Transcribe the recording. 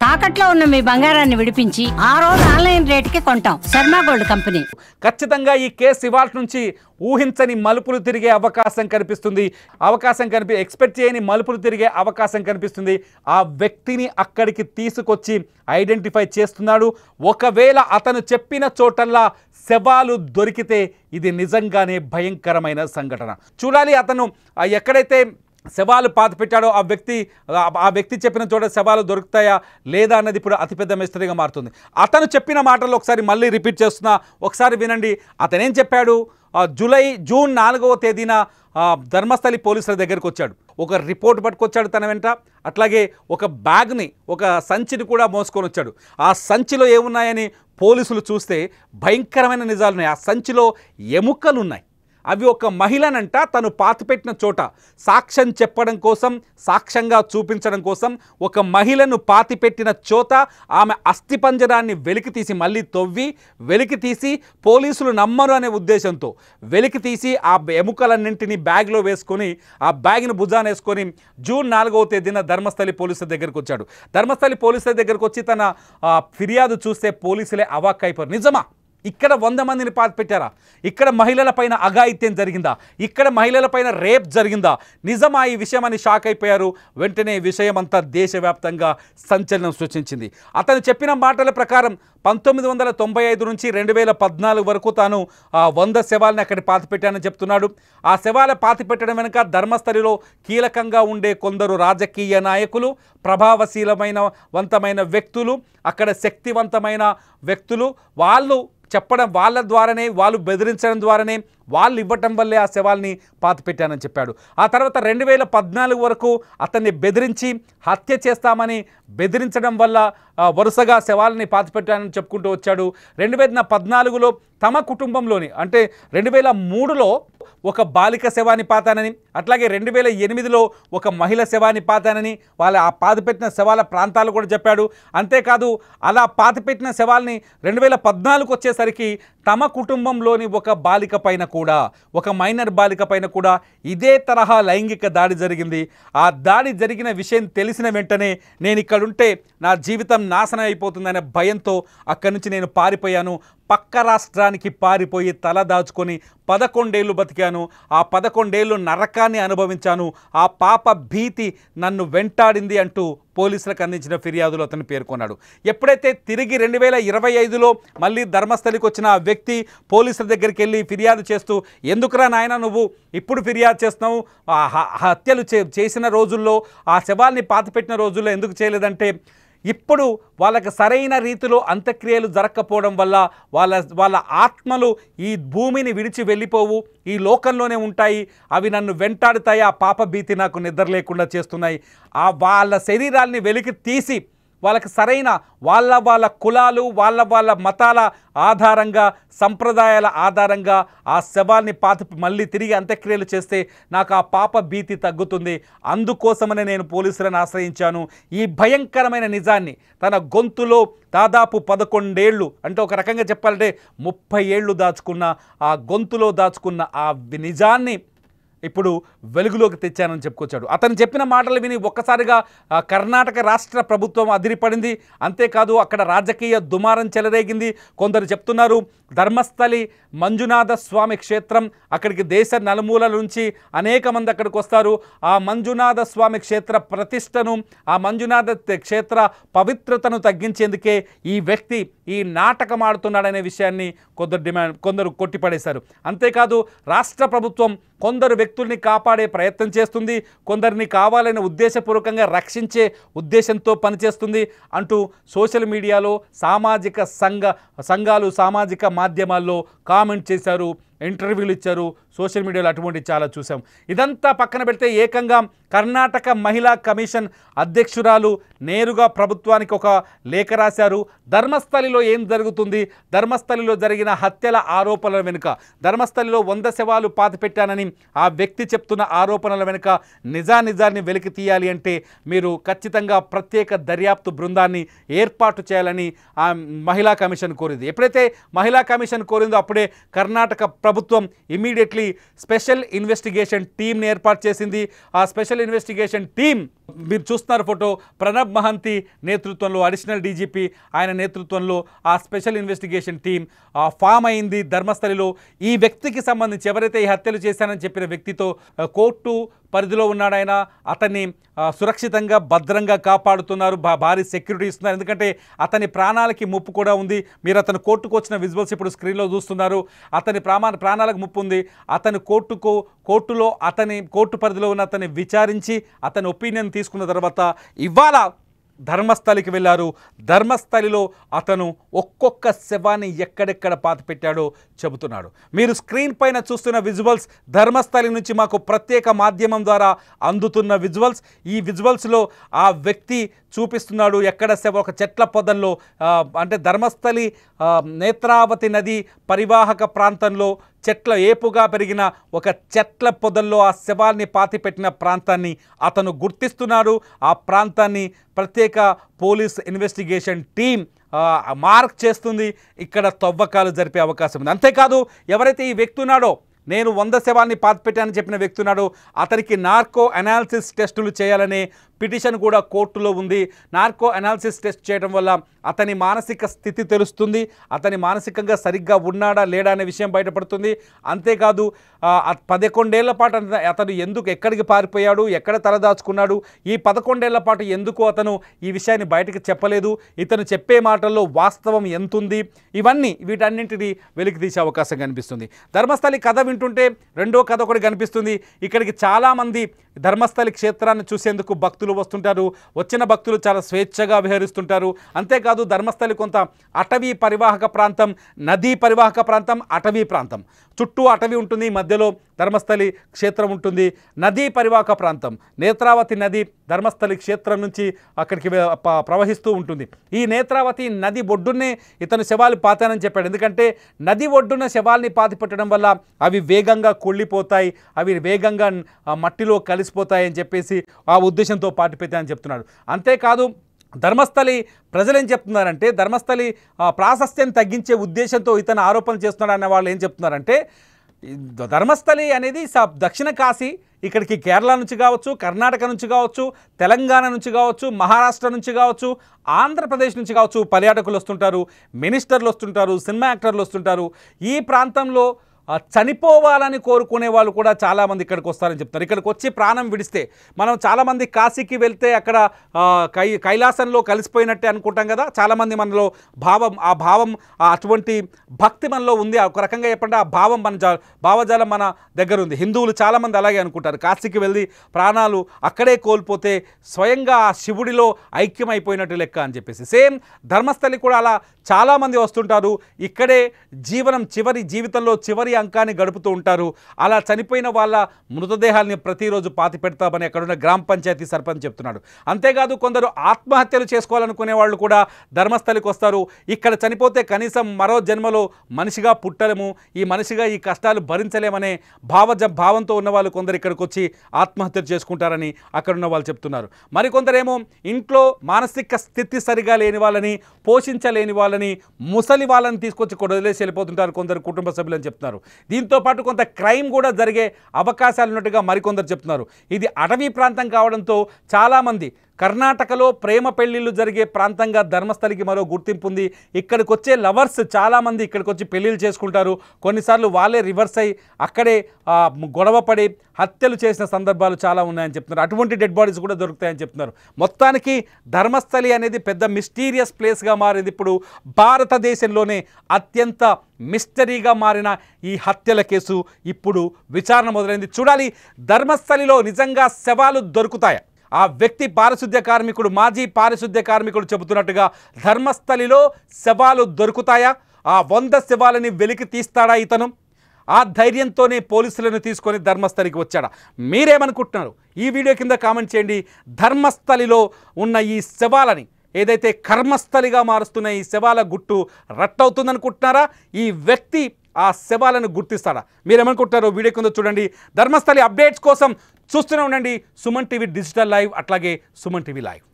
తాకట్లో ఉన్న మీ బంగారాన్ని విడిపించి ఆ రోజు ఆన్లైన్ రేటుకి కొంటాం. Sharma gold company. ఖచ్చితంగా ఈ కేసు ఇవాళ నుంచి ఊహించని మలుపులు తిరిగే అవకాశం కనిపిస్తుంది. ఎక్స్పెక్ట్ చేయని మలుపులు తిరిగే అవకాశం కనిపిస్తుంది. ఆ వ్యక్తిని అక్కడికి తీసుకొచ్చి ఐడెంటిఫై చేస్తున్నాడు. ఒకవేళ అతను చెప్పిన చోటల్లా శవాలు దొరికితే ఇది నిజంగానే భయంకరమైన సంఘటన. చూడాలి అతను ఎక్కడైతే శవాలు పాతి పెట్టాడో ఆ వ్యక్తి చెప్పిన చోట శవాలు దొరుకుతాయా లేదా అన్నది ఇప్పుడు అతిపెద్ద మిస్టరీగా మారుతుంది. అతను చెప్పిన మాటలు ఒకసారి మళ్ళీ రిపీట్ చేస్తున్నా, ఒకసారి వినండి. అతనేం చెప్పాడు? జూన్ 4వ తేదీన ధర్మస్థలి పోలీసుల దగ్గరికి వచ్చాడు. ఒక రిపోర్ట్ పట్టుకొచ్చాడు తన వెంట. అట్లాగే ఒక బ్యాగ్ని, ఒక సంచిని కూడా మోసుకొని వచ్చాడు. ఆ సంచిలో ఏమున్నాయని పోలీసులు చూస్తే భయంకరమైన నిజాలున్నాయి. ఆ సంచిలో ఎముకలు ఉన్నాయి. అవి ఒక మహిళనంట తను పాతిపెట్టిన చోట సాక్ష్యం చెప్పడం కోసం, సాక్ష్యంగా చూపించడం కోసం ఒక మహిళను పాతిపెట్టిన చోట ఆమె అస్థిపంజరాన్ని వెలికితీసి మళ్ళీ వెలికితీసి పోలీసులు నమ్మరు అనే ఉద్దేశంతో వెలికితీసి ఆ ఎముకలన్నింటినీ బ్యాగ్లో వేసుకొని ఆ బ్యాగ్ని భుజాన వేసుకొని జూన్ 4వ తేదీన ధర్మస్థలి పోలీసుల దగ్గరికి వచ్చాడు. ధర్మస్థలి పోలీసుల దగ్గరికి వచ్చి తన ఫిర్యాదు చూస్తే పోలీసులే అవాక్కైపోయారు. నిజమా? ఇక్కడ 100 మందిని పాతిపెట్టారా? ఇక్కడ మహిళలపైన అఘాయిత్యం జరిగిందా? ఇక్కడ మహిళలపైన రేప్ జరిగిందా? నిజమా ఈ విషయం అని షాక్ అయిపోయారు. వెంటనే ఈ విషయం అంతా దేశవ్యాప్తంగా సంచలనం సృష్టించింది. అతను చెప్పిన మాటల ప్రకారం 1995 నుంచి 2014 వరకు తాను 100 శవాలని అక్కడ పాతిపెట్టానని చెప్తున్నాడు. ఆ శవాల పాతిపెట్టడం వెనుక ధర్మస్థలిలో కీలకంగా ఉండే కొందరు రాజకీయ నాయకులు, ప్రభావశీలమైన వ్యక్తులు, అక్కడ శక్తివంతమైన వ్యక్తులు, వాళ్ళ ద్వారానే, వాళ్ళు బెదిరించడం ద్వారానే, వాళ్ళు ఇవ్వటం వల్లే ఆ శవాల్ని పాతిపెట్టానని చెప్పాడు. ఆ తర్వాత 2014 వరకు అతన్ని బెదిరించి హత్య చేస్తామని బెదిరించడం వల్ల వరుసగా శవాలని పాతిపెట్టానని చెప్పుకుంటూ వచ్చాడు. 2014లో తమ కుటుంబంలోని, అంటే 2003లో ఒక బాలిక శవాన్ని పాతానని, అట్లాగే 2008లో ఒక మహిళ శవాన్ని పాతానని, వాళ్ళ ఆ పాతిపెట్టిన శవాల ప్రాంతాలు కూడా చెప్పాడు. అంతేకాదు అలా పాతిపెట్టిన శవాల్ని 2014 వచ్చేసరికి తమ కుటుంబంలోని ఒక బాలిక పైన కూడా, ఒక మైనర్ బాలిక పైన కూడా ఇదే తరహా లైంగిక దాడి జరిగింది. ఆ దాడి జరిగిన విషయం తెలిసిన వెంటనే నేను ఇక్కడుంటే నా జీవితం నాశనం అయిపోతుందనే భయంతో అక్కడి నుంచి నేను పారిపోయాను. పక్క రాష్ట్రానికి పారిపోయి తల దాచుకొని 11 ఏళ్ళు బతికాను. ఆ 11 ఏళ్ళు నరకాన్ని అనుభవించాను. ఆ పాప భీతి నన్ను వెంటాడింది అంటూ పోలీసులకు అందించిన ఫిర్యాదులో అతను పేర్కొన్నాడు. ఎప్పుడైతే తిరిగి 2025లో మళ్ళీ ధర్మస్థలికి వచ్చిన ఆ వ్యక్తి పోలీసుల దగ్గరికి వెళ్ళి ఫిర్యాదు చేస్తూ, ఎందుకురా నాయన నువ్వు ఇప్పుడు ఫిర్యాదు చేస్తున్నావు, హత్యలు చేసిన రోజుల్లో, ఆ శవాల్ని పాతిపెట్టిన రోజుల్లో ఎందుకు చేయలేదంటే, ఇప్పుడు వాళ్ళకి సరైన రీతిలో అంత్యక్రియలు జరగకపోవడం వల్ల వాళ్ళ ఆత్మలు ఈ భూమిని విడిచి వెళ్ళిపోవు, ఈ లోకంలోనే ఉంటాయి, అవి నన్ను వెంటాడుతాయి, ఆ పాప భీతి నాకు నిద్ర లేకుండా చేస్తున్నాయి. వాళ్ళ శరీరాల్ని వెలికి తీసి వాళ్ళకి సరైన వాళ్ళ కులాలు, వాళ్ళ మతాల ఆధారంగా, సంప్రదాయాల ఆధారంగా ఆ శవాల్ని మళ్ళీ తిరిగి అంత్యక్రియలు చేస్తే నాకు ఆ పాప భీతి తగ్గుతుంది. అందుకోసమనే నేను పోలీసులను ఆశ్రయించాను. ఈ భయంకరమైన నిజాన్ని తన గొంతులో దాదాపు 11 ఏళ్ళు, అంటే ఒక రకంగా చెప్పాలంటే 30 ఏళ్ళు దాచుకున్న ఆ గొంతులో దాచుకున్న ఆ నిజాన్ని ఇప్పుడు వెలుగులోకి తెచ్చానని చెప్పుకొచ్చాడు. అతను చెప్పిన మాటలు విని ఒక్కసారిగా కర్ణాటక రాష్ట్ర ప్రభుత్వం అదిరిపడింది. అంతేకాదు అక్కడ రాజకీయ దుమారం చెలరేగింది. కొందరు చెప్తున్నారు ధర్మస్థలి మంజునాథ స్వామి క్షేత్రం, అక్కడికి దేశ నలుమూలల నుంచి అనేక మంది అక్కడికి వస్తారు. ఆ మంజునాథ స్వామి క్షేత్ర ప్రతిష్టను, ఆ మంజునాథ క్షేత్ర పవిత్రతను తగ్గించేందుకే ఈ వ్యక్తి ఈ నాటకం ఆడుతున్నాడనే విషయాన్ని కొందరు కొట్టిపడేశారు. అంతేకాదు రాష్ట్ర ప్రభుత్వం కొందరు వ్యక్తుల్ని కాపాడే ప్రయత్నం చేస్తుంది, కొందరిని కావాలని ఉద్దేశపూర్వకంగా రక్షించే ఉద్దేశంతో పనిచేస్తుంది అంటూ సోషల్ మీడియాలో సంఘాలు సామాజిక మాధ్యమాల్లో కామెంట్ చేశారు, ఇంటర్వ్యూలు ఇచ్చారు. సోషల్ మీడియాలో అటువంటి చాలా చూసాం. ఇదంతా పక్కన పెడితే ఏకంగా కర్ణాటక మహిళా కమిషన్ అధ్యక్షురాలు నేరుగా ప్రభుత్వానికి ఒక లేఖ రాశారు. ధర్మస్థలిలో ఏం జరుగుతుంది, ధర్మస్థలిలో జరిగిన హత్యల ఆరోపణల వెనుక, ధర్మస్థలిలో 100 శవాలు పాతిపెట్టానని ఆ వ్యక్తి చెప్తున్న ఆరోపణల వెనుక నిజాన్ని వెలికి తీయాలి అంటే మీరు ఖచ్చితంగా ప్రత్యేక దర్యాప్తు బృందాన్ని ఏర్పాటు చేయాలని ఆ మహిళా కమిషన్ కోరింది. ఎప్పుడైతే మహిళా కమిషన్ కోరిందో అప్పుడే కర్ణాటక ప్రభుత్వం ఇమీడియట్లీ స్పెషల్ ఇన్వెస్టిగేషన్ టీంని ఏర్పాటు చేసింది. ఆ స్పెషల్ ఇన్వెస్టిగేషన్ టీం మీరు చూస్తున్నారు ఫోటో, ప్రణబ్ మహంతి నేతృత్వంలో అడిషనల్ డీజీపీ ఆయన నేతృత్వంలో ఆ స్పెషల్ ఇన్వెస్టిగేషన్ టీం ఫామ్ అయింది ధర్మస్థలిలో. ఈ వ్యక్తికి సంబంధించి ఎవరైతే ఈ హత్యలు చేశానని చెప్పిన వ్యక్తితో కోర్టు పరిధిలో ఉన్నాడు ఆయన, అతన్ని సురక్షితంగా భద్రంగా కాపాడుతున్నారు, భారీ సెక్యూరిటీ ఇస్తున్నారు. ఎందుకంటే అతని ప్రాణాలకి ముప్పు కూడా ఉంది. మీరు అతను కోర్టుకు వచ్చిన విజువల్స్ ఇప్పుడు స్క్రీన్లో చూస్తున్నారు. అతని ప్రాణాలకు ముప్పు ఉంది. అతని కోర్టులో కోర్టు పరిధిలో ఉన్న అతన్ని విచారించి అతని ఒపీనియన్ తీసుకున్న తర్వాత ఇవాళ ధర్మస్థలికి వెళ్ళారు. ధర్మస్థలిలో అతను ఒక్కొక్క శవాన్ని ఎక్కడెక్కడ పాతిపెట్టాడో చెబుతున్నాడు. మీరు స్క్రీన్ పైన చూస్తున్న విజువల్స్ ధర్మస్థలి నుంచి మాకు ప్రత్యేక మాధ్యమం ద్వారా అందుతున్న విజువల్స్. ఈ విజువల్స్లో ఆ వ్యక్తి చూపిస్తున్నాడు ఎక్కడ ఒక చెట్ల పొదల్లో, అంటే ధర్మస్థలి నేత్రావతి నది పరివాహక ప్రాంతంలో చెట్ల ఏపుగా పెరిగిన ఒక చెట్ల పొదల్లో ఆ శవాల్ని పాతిపెట్టిన ప్రాంతాన్ని అతను గుర్తిస్తున్నాడు. ఆ ప్రాంతాన్ని ప్రత్యేక పోలీస్ ఇన్వెస్టిగేషన్ టీం మార్క్ చేస్తుంది. ఇక్కడ తవ్వకాలు జరిపే అవకాశం ఉంది. అంతేకాదు ఎవరైతే ఈ వ్యక్తి ఉన్నాడో, నేను 100 శవాల్ని పాతిపెట్టానని చెప్పిన వ్యక్తి ఉన్నాడు, అతనికి నార్కో అనాలిసిస్ టెస్టులు చేయాలనే పిటిషన్ కూడా కోర్టులో ఉంది. నార్కో అనాలిసిస్ టెస్ట్ చేయడం వల్ల అతని మానసిక స్థితి తెలుస్తుంది, అతని మానసికంగా సరిగ్గా ఉన్నాడా లేడా అనే విషయం బయటపడుతుంది. అంతేకాదు 11 ఏళ్ల పాటు అతను ఎక్కడికి పారిపోయాడు, ఎక్కడ తలదాచుకున్నాడు, ఈ 11 ఏళ్ల పాటు ఎందుకు అతను ఈ విషయాన్ని బయటకు చెప్పలేదు, ఇతను చెప్పే మాటల్లో వాస్తవం ఎంతుంది, వీటన్నింటినీ వెలికి తీసే అవకాశం కనిపిస్తుంది. ధర్మస్థలి కథ వింటుంటే రెండో కథ ఒకటి కనిపిస్తుంది. ఇక్కడికి చాలామంది ధర్మస్థలి క్షేత్రాన్ని చూసేందుకు భక్తులు వస్తుంటారు. వచ్చిన భక్తులు చాలా స్వేచ్ఛగా విహరిస్తుంటారు. అంతేకాదు ధర్మస్థలి కొంత అటవీ పరివాహక ప్రాంతం, నదీ పరివాహక ప్రాంతం, అటవీ ప్రాంతం, చుట్టూ అటవీ ఉంటుంది, మధ్యలో ధర్మస్థలి క్షేత్రం ఉంటుంది. నదీ పరివాహక ప్రాంతం, నేత్రావతి నది ధర్మస్థలి క్షేత్రం నుంచి అక్కడికి ప్రవహిస్తూ ఉంటుంది. ఈ నేత్రావతి నది ఒడ్డునే ఇతను శవాలు పాతానని చెప్పాడు. ఎందుకంటే నది ఒడ్డున శవాల్ని పాతిపెట్టడం వల్ల అవి వేగంగా కుళ్ళిపోతాయి, అవి వేగంగా మట్టిలో కలిసిపోతాయి అని చెప్పేసి ఆ ఉద్దేశంతో పాతిపెట్టానని చెప్తున్నాడు. అంతేకాదు ధర్మస్థలి ప్రజలు ఏం చెప్తున్నారంటే, ధర్మస్థలి ప్రాశస్త్యం తగ్గించే ఉద్దేశంతో ఇతను ఆరోపణలు చేస్తున్నాడు అనే వాళ్ళు ఏం చెప్తున్నారంటే, ధర్మస్థలి అనేది దక్షిణ కాశీ, ఇక్కడికి కేరళ నుంచి కావచ్చు, కర్ణాటక నుంచి కావచ్చు, తెలంగాణ నుంచి కావచ్చు, మహారాష్ట్ర నుంచి కావచ్చు, ఆంధ్రప్రదేశ్ నుంచి కావచ్చు పర్యాటకులు వస్తుంటారు, మినిస్టర్లు వస్తుంటారు, సినిమా యాక్టర్లు వస్తుంటారు. ఈ ప్రాంతంలో చనిపోవాలని కోరుకునే వాళ్ళు కూడా చాలామంది ఇక్కడికి వస్తారని చెప్తారు. ఇక్కడికి వచ్చి ప్రాణం విడిస్తే, మనం చాలామంది కాశీకి వెళ్తే అక్కడ కైలాసంలో కలిసిపోయినట్టే అనుకుంటాం కదా, చాలామంది మనలో ఆ భావం అటువంటి భక్తి మనలో ఉంది. ఒక రకంగా చెప్పండి, ఆ భావం భావజాలం మన దగ్గర ఉంది. హిందువులు చాలామంది అలాగే అనుకుంటారు. కాశీకి వెళ్ళి ప్రాణాలు అక్కడే కోల్పోతే స్వయంగా ఆ శివుడిలో ఐక్యమైపోయినట్టు లెక్క అని చెప్పేసి. సేమ్ ధర్మస్థలి కూడా అలా చాలామంది వస్తుంటారు. ఇక్కడే జీవితంలో చివరి అంకాన్ని గడుపుతూ ఉంటారు. అలా చనిపోయిన వాళ్ళ మృతదేహాల్ని ప్రతిరోజు పాతి పెడతామని అక్కడున్న గ్రామ పంచాయతీ సర్పంచ్ చెప్తున్నాడు. అంతేకాదు కొందరు ఆత్మహత్యలు చేసుకోవాలనుకునే వాళ్ళు కూడా ధర్మస్థలికి వస్తారు. ఇక్కడ చనిపోతే కనీసం మరో జన్మలో మనిషిగా పుట్టలేము, ఈ మనిషిగా ఈ కష్టాలు భరించలేమనే భావంతో ఉన్న వాళ్ళు కొందరు ఇక్కడికి వచ్చి ఆత్మహత్యలు చేసుకుంటారని అక్కడున్న వాళ్ళు చెప్తున్నారు. మరికొందరేమో ఇంట్లో మానసిక స్థితి సరిగా లేని వాళ్ళని, పోషించలేని వాళ్ళని, ముసలి వాళ్ళని తీసుకొచ్చి వదిలేసి వెళ్ళిపోతుంటారు కొందరు కుటుంబ సభ్యులని చెప్తున్నారు. దీంతో పాటు కొంత క్రైమ్ కూడా జరిగే అవకాశాలు ఉన్నట్టుగా మరికొందరు చెప్తున్నారు. ఇది అటవీ ప్రాంతం కావడంతో చాలామంది కర్ణాటకలో ప్రేమ పెళ్లిళ్ళు జరిగే ప్రాంతంగా ధర్మస్థలికి మరో గుర్తింపు ఉంది. ఇక్కడికి వచ్చే లవర్స్ చాలామంది ఇక్కడికి వచ్చి పెళ్లిళ్ళు చేసుకుంటారు. కొన్నిసార్లు వాళ్ళే రివర్స్ అయ్యి అక్కడే గొడవపడి హత్యలు చేసిన సందర్భాలు చాలా ఉన్నాయని చెప్తున్నారు. అటువంటి డెడ్ బాడీస్ కూడా దొరుకుతాయని చెప్తున్నారు. మొత్తానికి ధర్మస్థలి అనేది పెద్ద మిస్టీరియస్ ప్లేస్గా మారింది. ఇప్పుడు భారతదేశంలోనే అత్యంత మిస్టరీగా మారిన ఈ హత్యల కేసు ఇప్పుడు విచారణ మొదలైంది. చూడాలి ధర్మస్థలిలో నిజంగా శవాలు దొరుకుతాయా? ఆ వ్యక్తి పారిశుద్ధ్య కార్మికుడు, మాజీ పారిశుద్ధ్య కార్మికుడు చెబుతున్నట్టుగా ధర్మస్థలిలో శవాలు దొరుకుతాయా? ఆ 100 శవాలని వెలికి తీస్తాడా ఇతను? ఆ ధైర్యంతోనే పోలీసులను తీసుకొని ధర్మస్థలికి వచ్చాడా? మీరేమనుకుంటున్నారు? ఈ వీడియో కింద కామెంట్ చేయండి. ధర్మస్థలిలో ఉన్న ఈ శవాలని ఏదైతే కర్మస్థలిగా మారుస్తున్న ఈ శవాల గుట్టు రట్టవుతుందనుకుంటున్నారా? ఈ వ్యక్తి ఆ శవాలను గుర్తిస్తాడా? మీరేమనుకుంటున్నారో వీడియో కింద చూడండి. ధర్మస్థలి అప్డేట్స్ కోసం చూస్తూనే ఉండండి సుమన్ టీవీ డిజిటల్ లైవ్, అట్లాగే సుమన్ టీవీ లైవ్.